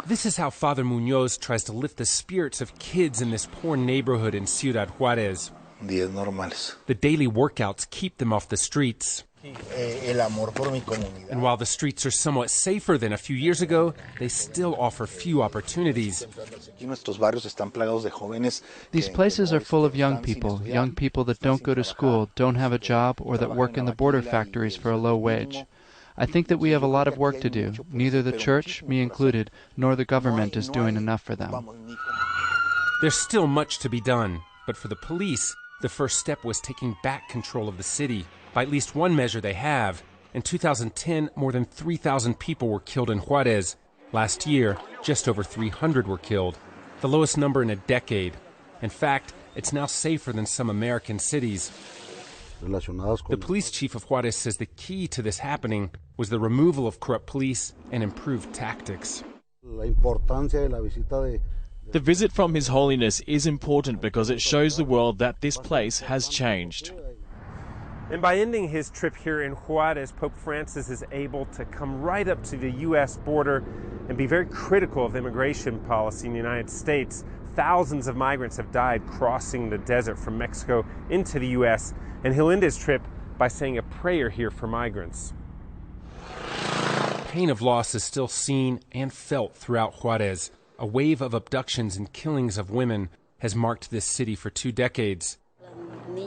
This is how Father Munoz tries to lift the spirits of kids in this poor neighborhood in Ciudad Juarez. Días normales. The daily workouts keep them off the streets. El amor por mi comunidad. And while the streets are somewhat safer than a few years ago, they still offer few opportunities. Nuestros barrios están plagados de jóvenes. These places are full of young people that don't go to school, don't have a job, or that work in the border factories for a low wage. I think that we have a lot of work to do. Neither the church, me included, nor the government is doing enough for them. There's still much to be done, but for the police, the first step was taking back control of the city. By at least one measure they have. In 2010, more than 3,000 people were killed in Juarez. Last year, just over 300 were killed, the lowest number in a decade. In fact, it's now safer than some American cities. The police chief of Juarez says the key to this happening was the removal of corrupt police and improved tactics. The visit from His Holiness is important because it shows the world that this place has changed. And by ending his trip here in Juarez, Pope Francis is able to come right up to the U.S. border and be very critical of immigration policy in the United States. Thousands of migrants have died crossing the desert from Mexico into the U.S., and he'll end his trip by saying a prayer here for migrants. Pain of loss is still seen and felt throughout Juarez. A wave of abductions and killings of women has marked this city for 2 decades.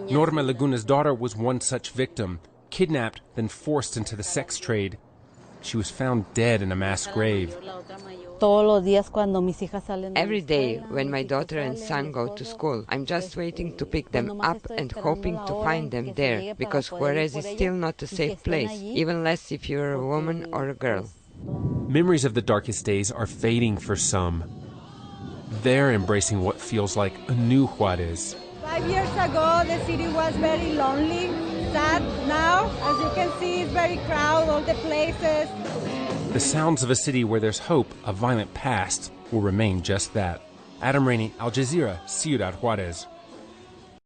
Norma Laguna's daughter was one such victim, kidnapped, then forced into the sex trade. She was found dead in a mass grave. Every day when my daughter and son go to school, I'm just waiting to pick them up and hoping to find them there, because Juarez is still not a safe place, even less if you're a woman or a girl. Memories of the darkest days are fading for some. They're embracing what feels like a new Juarez. 5 years ago, the city was very lonely, sad. Now, as you can see, it's very crowded, all the places. The sounds of a city where there's hope, a violent past, will remain just that. Adam Rainey, Al Jazeera, Ciudad Juarez.